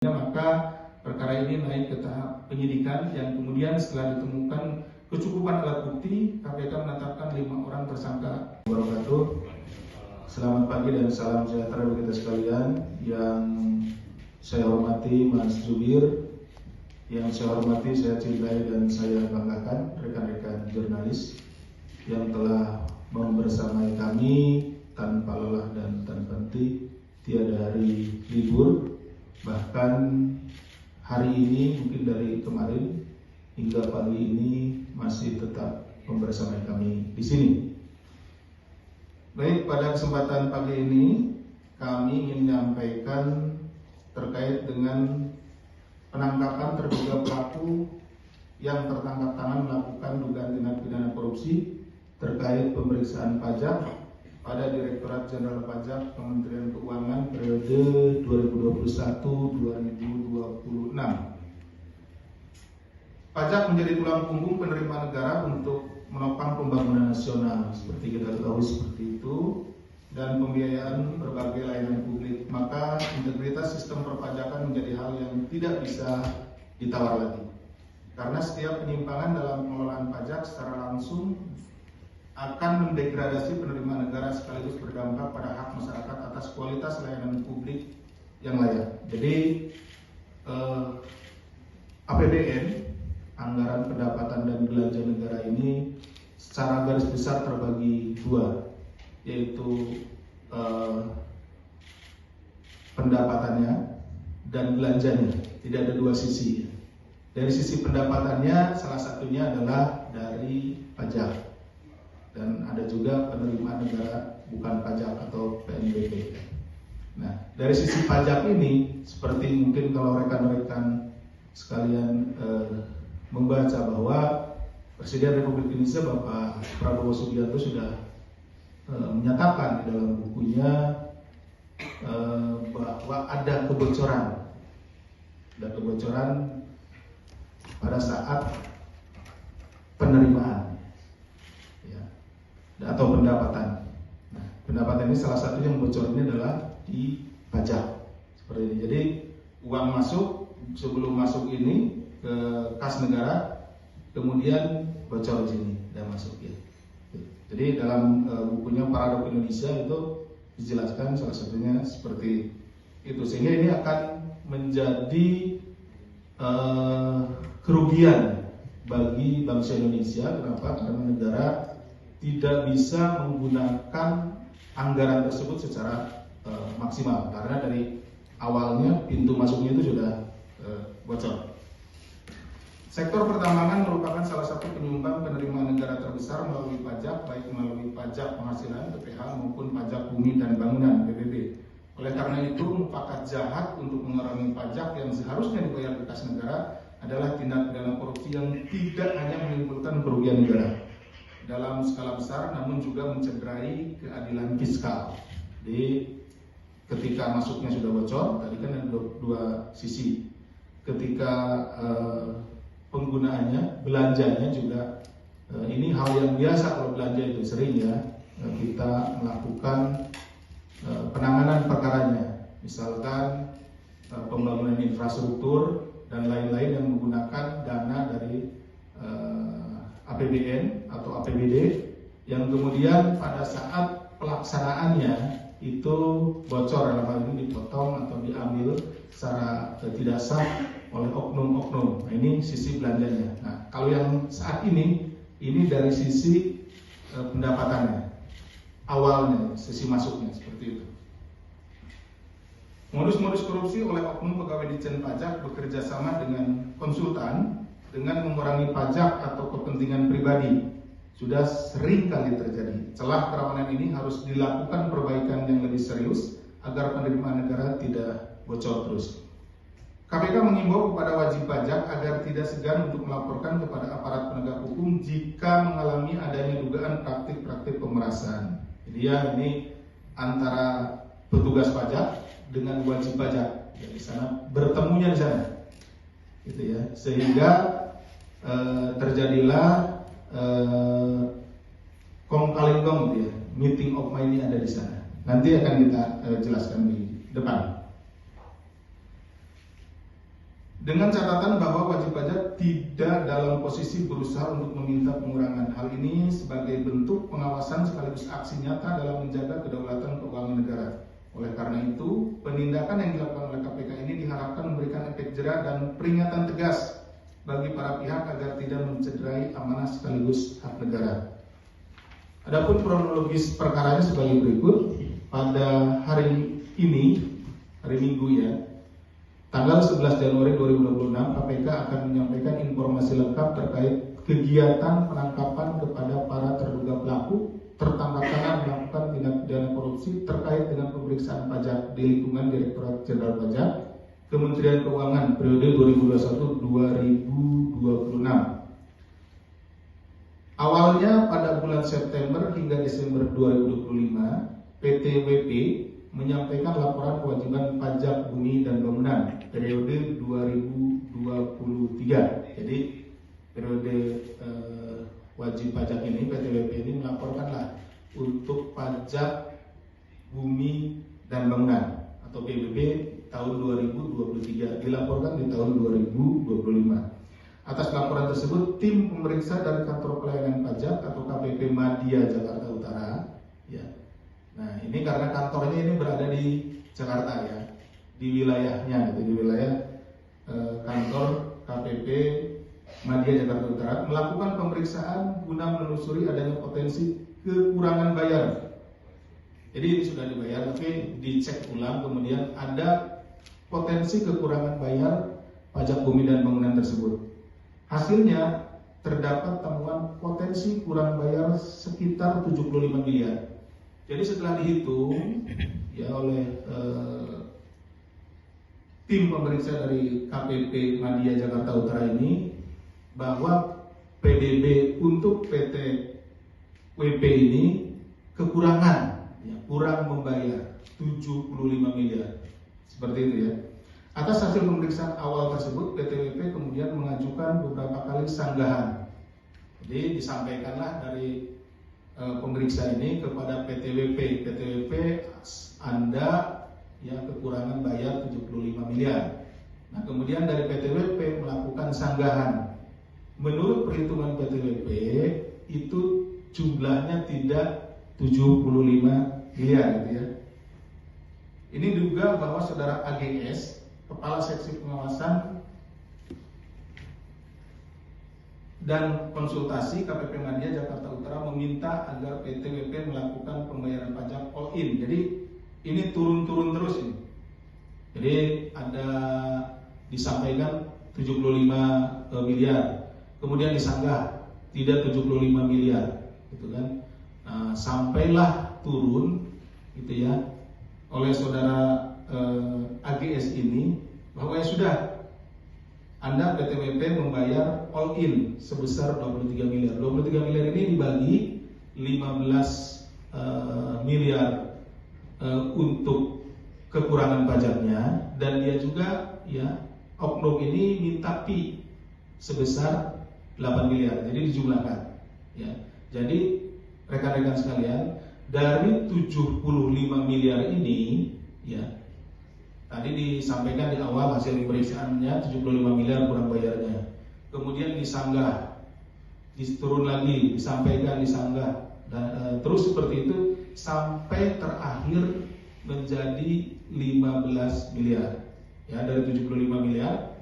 Maka perkara ini naik ke tahap penyidikan yang kemudian setelah ditemukan kecukupan alat bukti, KPK menetapkan 5 orang tersangka. Selamat pagi dan salam sejahtera bagi kita sekalian. Yang saya hormati Mas Zubir, yang saya hormati, saya cintai dan saya banggakan rekan-rekan jurnalis yang telah membersamai kami tanpa lelah dan tanpa henti, tiada hari libur. Bahkan hari ini, mungkin dari kemarin hingga pagi ini masih tetap membersamai kami di sini. Baik, pada kesempatan pagi ini kami ingin menyampaikan terkait dengan penangkapan terduga pelaku yang tertangkap tangan melakukan dugaan tindak pidana korupsi terkait pemeriksaan pajak pada Direktorat Jenderal Pajak Kementerian Keuangan periode 2021-2026. Pajak menjadi tulang punggung penerimaan negara untuk menopang pembangunan nasional, seperti kita ketahui seperti itu, dan pembiayaan berbagai layanan publik. Maka integritas sistem perpajakan menjadi hal yang tidak bisa ditawar lagi. Karena setiap penyimpangan dalam pengelolaan pajak secara langsung akan mendegradasi penerimaan negara sekaligus berdampak pada hak masyarakat atas kualitas layanan publik yang layak. Jadi APBN, anggaran pendapatan dan belanja negara ini secara garis besar terbagi dua, yaitu pendapatannya dan belanjanya. Tidak ada dua sisi. Dari sisi pendapatannya, salah satunya adalah dari pajak. Dan ada juga penerimaan negara bukan pajak atau PNBP. Nah, dari sisi pajak ini, seperti mungkin kalau rekan-rekan sekalian membaca bahwa Presiden Republik Indonesia Bapak Prabowo Subianto sudah menyatakan di dalam bukunya bahwa ada kebocoran pada saat penerimaan atau pendapatan. Nah, pendapatan ini salah satunya yang bocor ini adalah di pajak seperti ini. Jadi uang masuk, sebelum masuk ini ke kas negara, kemudian bocor di sini dan masuk ya. Jadi dalam bukunya Paradok Indonesia itu dijelaskan salah satunya seperti itu, sehingga ini akan menjadi kerugian bagi bangsa Indonesia. Kenapa? Karena negara tidak bisa menggunakan anggaran tersebut secara maksimal, karena dari awalnya pintu masuknya itu sudah bocor. Sektor pertambangan merupakan salah satu penyumbang penerimaan negara terbesar melalui pajak, baik melalui pajak penghasilan (PPH) maupun pajak bumi dan bangunan (PBB). Oleh karena itu, mufakat jahat untuk mengurangi pajak yang seharusnya dibayar ke kas negara adalah tindak pidana korupsi yang tidak hanya menimbulkan kerugian negara dalam skala besar, namun juga mencederai keadilan fiskal. Jadi ketika masuknya sudah bocor, tadi kan ada dua sisi. Ketika penggunaannya, belanjanya juga, ini hal yang biasa kalau belanja itu sering ya, kita melakukan penanganan perkaranya. Misalkan pembangunan infrastruktur dan lain-lain yang menggunakan dana dari APBN atau APBD yang kemudian pada saat pelaksanaannya itu bocor, dalam hal ini dipotong atau diambil secara tidak sah oleh oknum-oknum. Nah, ini sisi belanjanya. Nah, kalau yang saat ini dari sisi pendapatannya, awalnya, sisi masuknya seperti itu. Modus-modus korupsi oleh oknum pegawai Ditjen Pajak bekerja sama dengan konsultan dengan mengurangi pajak atau kepentingan pribadi sudah sering kali terjadi. Celah kerawanan ini harus dilakukan perbaikan yang lebih serius agar penerimaan negara tidak bocor terus. KPK mengimbau kepada wajib pajak agar tidak segan untuk melaporkan kepada aparat penegak hukum jika mengalami adanya dugaan praktik-praktik pemerasan. Jadi ya, ini antara petugas pajak dengan wajib pajak ya, di sana bertemunya di sana, gitu ya, sehingga terjadilah kong kali kong gitu ya, meeting of mind ini ada di sana. Nanti akan kita jelaskan di depan. Dengan catatan bahwa wajib pajak tidak dalam posisi berusaha untuk meminta pengurangan. Hal ini sebagai bentuk pengawasan sekaligus aksi nyata dalam menjaga kedaulatan keuangan negara. Oleh karena itu, penindakan yang dilakukan oleh KPK ini diharapkan memberikan efek jera dan peringatan tegas bagi para pihak agar tidak mencederai amanah sekaligus hak negara. Adapun kronologis perkaranya sebagai berikut. Pada hari ini, hari Minggu ya, tanggal 11 Januari 2026, KPK akan menyampaikan informasi lengkap terkait kegiatan penangkapan kepada para terduga pelaku tertangkapnya melakukan tindak pidana korupsi terkait dengan pemeriksaan pajak di lingkungan Direktorat Jenderal Pajak Kementerian Keuangan periode 2021-2026. Awalnya pada bulan September hingga Desember 2025, PTWP menyampaikan laporan kewajiban pajak bumi dan bangunan periode 2023. Jadi periode wajib pajak ini, PTWP ini melaporkanlah untuk pajak bumi dan bangunan atau PBB tahun 2023, dilaporkan di tahun 2025. Atas laporan tersebut, tim pemeriksa dari Kantor Pelayanan Pajak atau KPP Madya Jakarta Utara, ya. Nah, ini karena kantornya ini berada di Jakarta ya, di wilayahnya, gitu, di wilayah kantor KPP Madya Jakarta Utara melakukan pemeriksaan guna menelusuri adanya potensi kekurangan bayar. Jadi ini sudah dibayar, tapi dicek ulang, kemudian ada potensi kekurangan bayar pajak bumi dan bangunan tersebut. Hasilnya terdapat temuan potensi kurang bayar sekitar 75 miliar. Jadi setelah dihitung ya oleh tim pemeriksa dari KPP Madya Jakarta Utara ini, bahwa PDB untuk PT WP ini kekurangan, ya, kurang membayar 75 miliar. Seperti itu ya. Atas hasil pemeriksaan awal tersebut, PTWP kemudian mengajukan beberapa kali sanggahan. Jadi disampaikanlah dari pemeriksa ini kepada PTWP, Anda ya kekurangan bayar 75 miliar. Nah, kemudian dari PTWP melakukan sanggahan. Menurut perhitungan PTWP itu jumlahnya tidak 75 miliar gitu ya. Ini juga bahwa saudara AGS, Kepala Seksi Pengawasan dan Konsultasi KPP Madya Jakarta Utara, meminta agar PTWP melakukan pembayaran pajak all in. Jadi ini turun-turun terus ini. Jadi ada disampaikan 75 miliar, kemudian disanggah tidak 75 miliar, gitu kan. Nah, sampailah turun, gitu ya, oleh saudara AGS ini bahwa ya sudah, Anda PTWP membayar all in sebesar 23 miliar. 23 miliar ini dibagi 15 miliar untuk kekurangan pajaknya, dan dia juga ya oknum ini minta pi sebesar 8 miliar. Jadi dijumlahkan ya. Jadi rekan-rekan sekalian, dari 75 miliar ini ya, tadi disampaikan di awal hasil pemeriksaannya 75 miliar kurang bayarnya. Kemudian disanggah, turun lagi, disampaikan, disanggah, dan terus seperti itu sampai terakhir menjadi 15 miliar. Ya, dari 75 miliar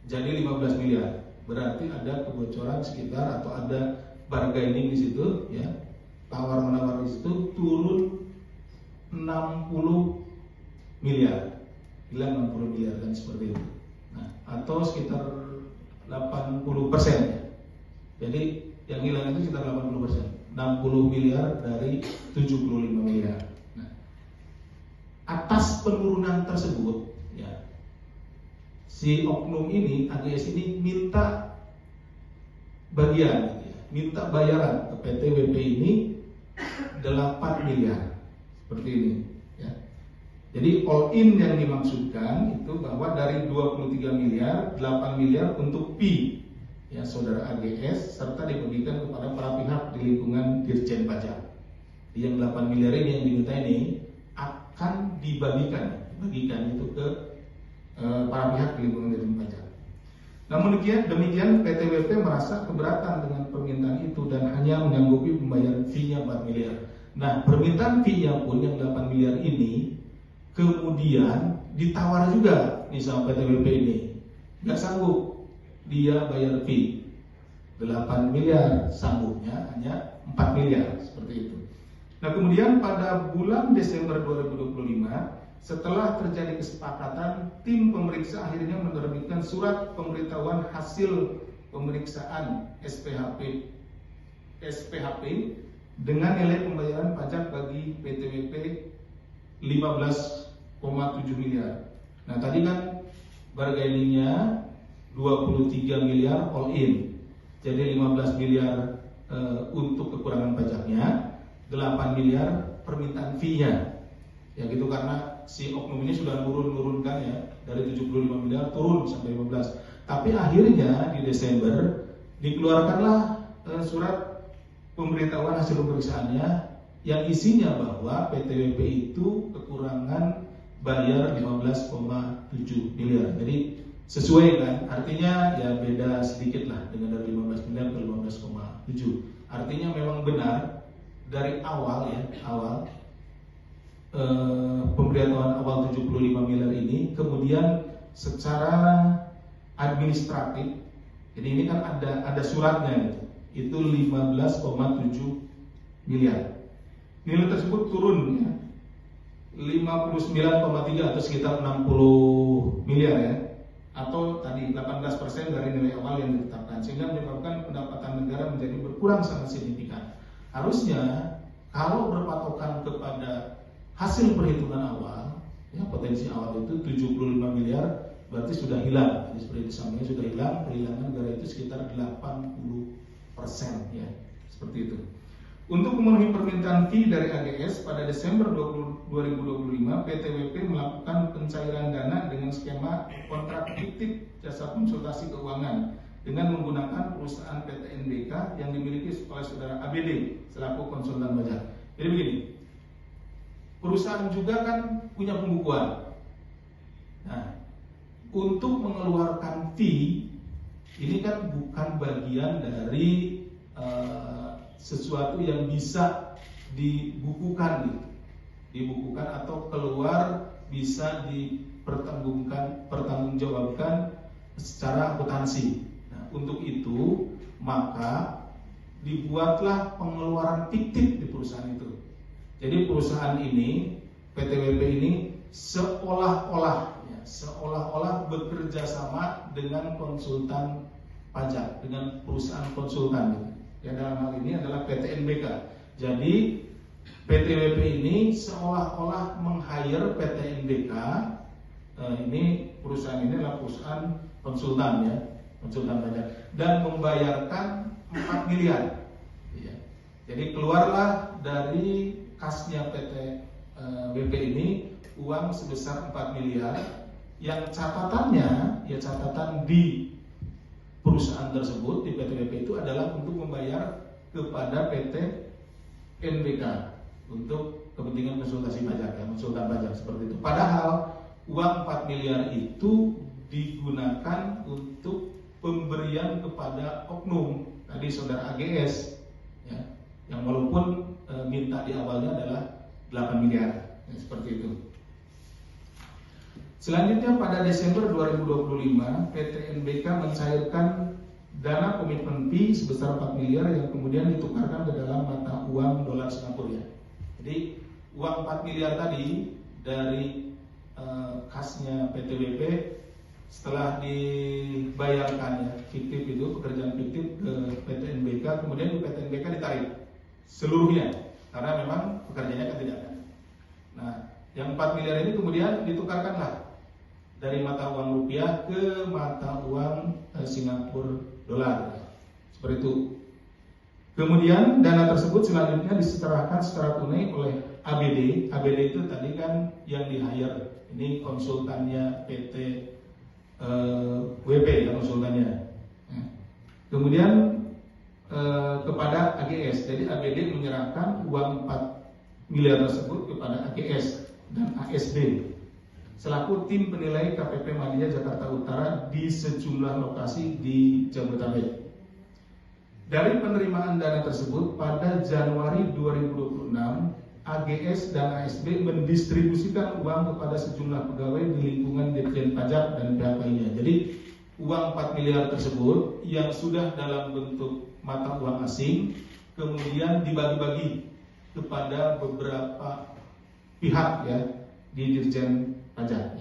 jadi 15 miliar. Berarti ada kebocoran sekitar atau ada bargaining di situ ya. Tawar-menawar di situ, turun 60 miliar, hilang 60 miliar kan, seperti itu. Nah, atau sekitar 80% ya. Jadi yang hilang itu sekitar 80%, 60 miliar dari 75 miliar. Nah, atas penurunan tersebut ya, si oknum ini, AGS ini minta bagian, gitu ya, minta bayaran ke PTWP ini 8 miliar, seperti ini ya. Jadi all in yang dimaksudkan itu bahwa dari 23 miliar, 8 miliar untuk pi ya saudara AGS, serta dibagikan kepada para pihak di lingkungan Dirjen Pajak. Yang 8 miliar ini yang diminta ini akan dibagikan itu ke para pihak di lingkungan Dirjen Pajak. Namun demikian PTWP merasa keberatan dengan permintaan itu dan hanya menyanggupi pembayaran fee-nya 4 miliar. Nah, permintaan fee-nya pun yang 8 miliar ini kemudian ditawar juga nih sama PTWP ini. Nggak sanggup dia bayar fee 8 miliar, sanggupnya hanya 4 miliar, seperti itu. Nah, kemudian pada bulan Desember 2025, setelah terjadi kesepakatan, tim pemeriksa akhirnya menerbitkan surat pemberitahuan hasil pemeriksaan SPHP dengan nilai pembayaran pajak bagi PTWP 15,7 miliar. Nah, tadi kan bargainingnya 23 miliar all in. Jadi 15 miliar untuk kekurangan pajaknya, 8 miliar permintaan fee-nya. Ya gitu, karena si oknum ini sudah nurunkan ya, dari 75 miliar turun sampai 15. Tapi akhirnya di Desember dikeluarkanlah surat pemberitahuan hasil pemeriksaannya yang isinya bahwa PTWP itu kekurangan bayar 15,7 miliar. Jadi sesuai kan, artinya ya beda sedikit lah dengan dari 15 miliar ke 15,7. Artinya memang benar dari awal pemberitahuan awal 75 miliar ini, kemudian secara administratif, jadi ini kan ada suratnya gitu, itu 15,7 miliar. Nilai tersebut turun ya, 59,3 atau sekitar 60 miliar ya, atau tadi 18% dari nilai awal yang ditetapkan, sehingga menyebabkan pendapatan negara menjadi berkurang sangat signifikan. Harusnya kalau berpatokan kepada hasil perhitungan awal, ya potensi awal itu 75 miliar, berarti sudah hilang. Jadi seperti disampaikan sudah hilang, kehilangan negara itu sekitar 80% ya, seperti itu. Untuk memenuhi permintaan fee dari AGS pada Desember 2025, PTWP melakukan pencairan dana dengan skema kontrak fiktif jasa konsultasi keuangan dengan menggunakan perusahaan PT NBK yang dimiliki oleh saudara ABD selaku konsultan pajak. Jadi begini, perusahaan juga kan punya pembukuan. Nah, untuk mengeluarkan fee ini kan bukan bagian dari sesuatu yang bisa dibukukan atau keluar bisa pertanggungjawabkan secara akuntansi. Nah, untuk itu maka dibuatlah pengeluaran fiktif di perusahaan itu. Jadi perusahaan ini, PTWP ini seolah-olah bekerja sama dengan konsultan pajak, dengan perusahaan konsultan gitu. Ya, dalam hal ini adalah PT NBK. Jadi PTWP ini seolah-olah meng-hire PT NBK. Ini perusahaan ini adalah perusahaan konsultan ya, konsultan pajak, dan membayarkan 4 miliar. Ya. Jadi keluarlah dari kasnya PTWP ini uang sebesar 4 miliar yang catatannya, ya catatan di perusahaan tersebut di PTWP itu adalah untuk membayar kepada PT NBK untuk kepentingan konsultasi pajak ya, konsultan pajak seperti itu. Padahal uang 4 miliar itu digunakan untuk pemberian kepada oknum tadi saudara AGS ya, yang walaupun minta di awalnya adalah 8 miliar ya, seperti itu. Selanjutnya pada Desember 2025 PT NBK mencairkan dana komitmen fee sebesar 4 miliar yang kemudian ditukarkan ke dalam mata uang dolar Singapura ya. Jadi uang 4 miliar tadi dari kasnya PTWP setelah dibayarkan ya, fiktif itu pekerjaan fiktif ke PT NBK, kemudian di PT NBK ditarik seluruhnya karena memang pekerjaannya kan tidak ada. Nah, yang 4 miliar ini kemudian ditukarkanlah dari mata uang rupiah ke mata uang Singapura dolar. Seperti itu. Kemudian dana tersebut selanjutnya diserahkan secara tunai oleh ABD. ABD itu tadi kan yang di-hire. Ini konsultannya PT WP ya, konsultannya. Kemudian kepada AGS. Jadi ABD menyerahkan uang 4 miliar tersebut kepada AGS dan ASB. selaku tim penilai KPP Madya Jakarta Utara di sejumlah lokasi di Jabodetabek. Dari penerimaan dana tersebut, pada Januari 2026, AGS dan ASB mendistribusikan uang kepada sejumlah pegawai di lingkungan Ditjen Pajak dan pihak lainnya. Jadi, uang 4 miliar tersebut yang sudah dalam bentuk mata uang asing, kemudian dibagi-bagi kepada beberapa pihak ya di Ditjen Pajak.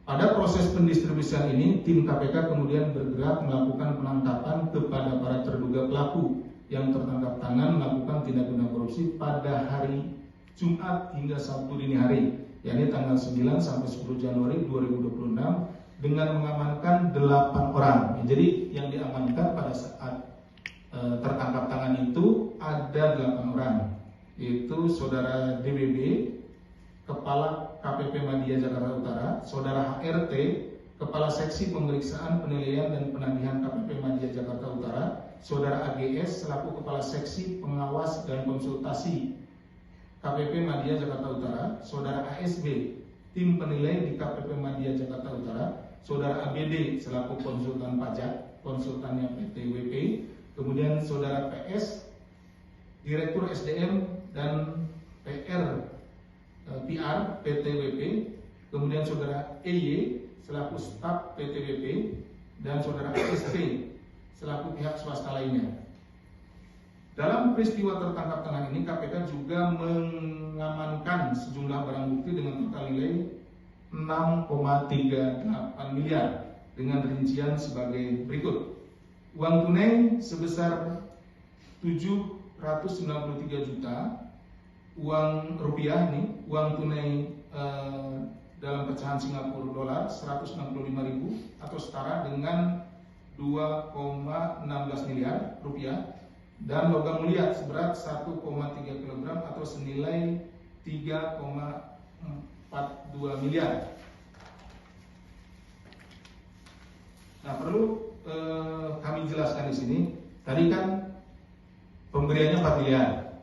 Pada proses pendistribusian ini, tim KPK kemudian bergerak melakukan penangkapan kepada para terduga pelaku yang tertangkap tangan melakukan tindak pidana korupsi pada hari Jumat hingga Sabtu dini hari, yakni tanggal 9 sampai 10 Januari 2026 dengan mengamankan 8 orang. Jadi yang diamankan pada saat tertangkap tangan itu ada 8 orang, yaitu Saudara DBB, Kepala KPP Madya Jakarta Utara, Saudara HRT, Kepala Seksi Pemeriksaan Penilaian dan Penagihan KPP Madya Jakarta Utara, Saudara AGS selaku Kepala Seksi Pengawas dan Konsultasi KPP Madya Jakarta Utara, Saudara ASB, Tim Penilai di KPP Madya Jakarta Utara, Saudara ABD selaku Konsultan Pajak, konsultannya PTWP, kemudian Saudara PS, Direktur SDM dan PR PTWP, kemudian Saudara EY selaku staf PTWP, dan Saudara ASP selaku pihak swasta lainnya. Dalam peristiwa tertangkap tangan ini, KPK juga mengamankan sejumlah barang bukti dengan total nilai 6,38 miliar dengan rincian sebagai berikut. Uang tunai sebesar 793 juta, uang rupiah nih, uang tunai dalam pecahan Singapura dolar 165.000 atau setara dengan 2,16 miliar rupiah, dan logam mulia seberat 1,3 kg atau senilai 3,42 miliar. Nah, perlu kami jelaskan di sini. Tadi kan pemberiannya 4 miliar.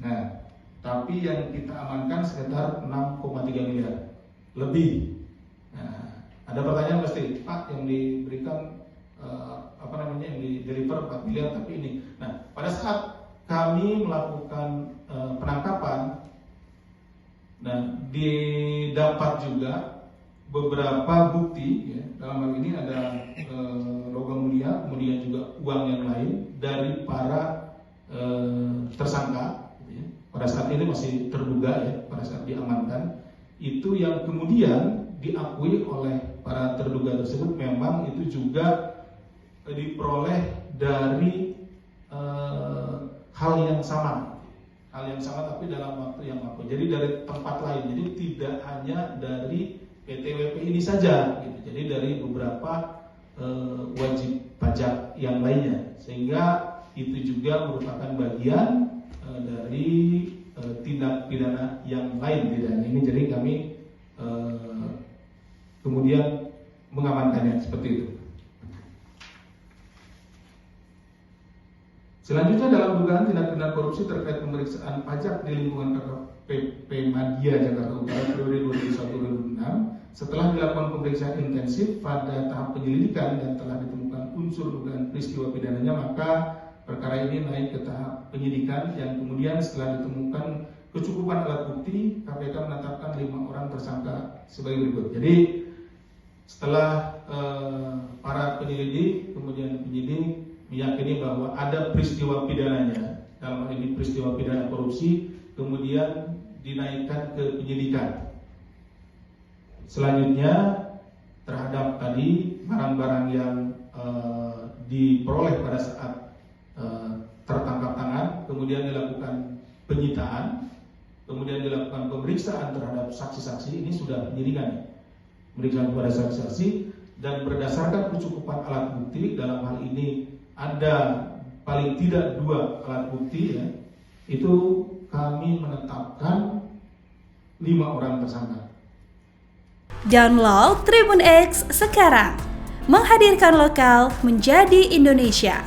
Nah, tapi yang kita amankan sekitar 6,3 miliar lebih. Nah, ada pertanyaan pasti, Pak, yang diberikan yang di deliver 4 miliar tapi ini. Nah, pada saat kami melakukan penangkapan, dan didapat juga beberapa bukti ya, dalam hal ini ada logam mulia, kemudian juga uang yang lain dari para tersangka gitu ya. Pada saat ini masih terduga ya, pada saat diamankan itu yang kemudian diakui oleh para terduga tersebut memang itu juga diperoleh dari hal yang sama tapi dalam waktu yang lama. Jadi dari tempat lain, jadi tidak hanya dari PTWP ini saja gitu. Jadi dari beberapa wajib pajak yang lainnya, sehingga itu juga merupakan bagian dari tindak pidana yang lain tidak ini. Jadi kami kemudian mengamankannya seperti itu. Selanjutnya, dalam dugaan tindak pidana korupsi terkait pemeriksaan pajak di lingkungan KPP Madya Jakarta Utara periode 2001-2006, setelah dilakukan pemeriksaan intensif pada tahap penyelidikan dan telah ditemukan unsur dugaan peristiwa pidananya, maka perkara ini naik ke tahap penyidikan yang kemudian setelah ditemukan kecukupan alat bukti, KPK menetapkan 5 orang tersangka sebagai berikut. Jadi setelah para penyelidik kemudian penyidik meyakini bahwa ada peristiwa pidananya, dalam hal ini peristiwa pidana korupsi, kemudian dinaikkan ke penyidikan. Selanjutnya terhadap tadi barang-barang yang diperoleh pada saat tertangkap tangan, kemudian dilakukan penyitaan, kemudian dilakukan pemeriksaan terhadap saksi-saksi. Ini sudah penyidikan, pemeriksaan kepada saksi-saksi, dan berdasarkan kecukupan alat bukti, dalam hal ini ada paling tidak 2 alat bukti ya, itu kami menetapkan 5 orang tersangka. Download Tribun X sekarang, menghadirkan lokal menjadi Indonesia.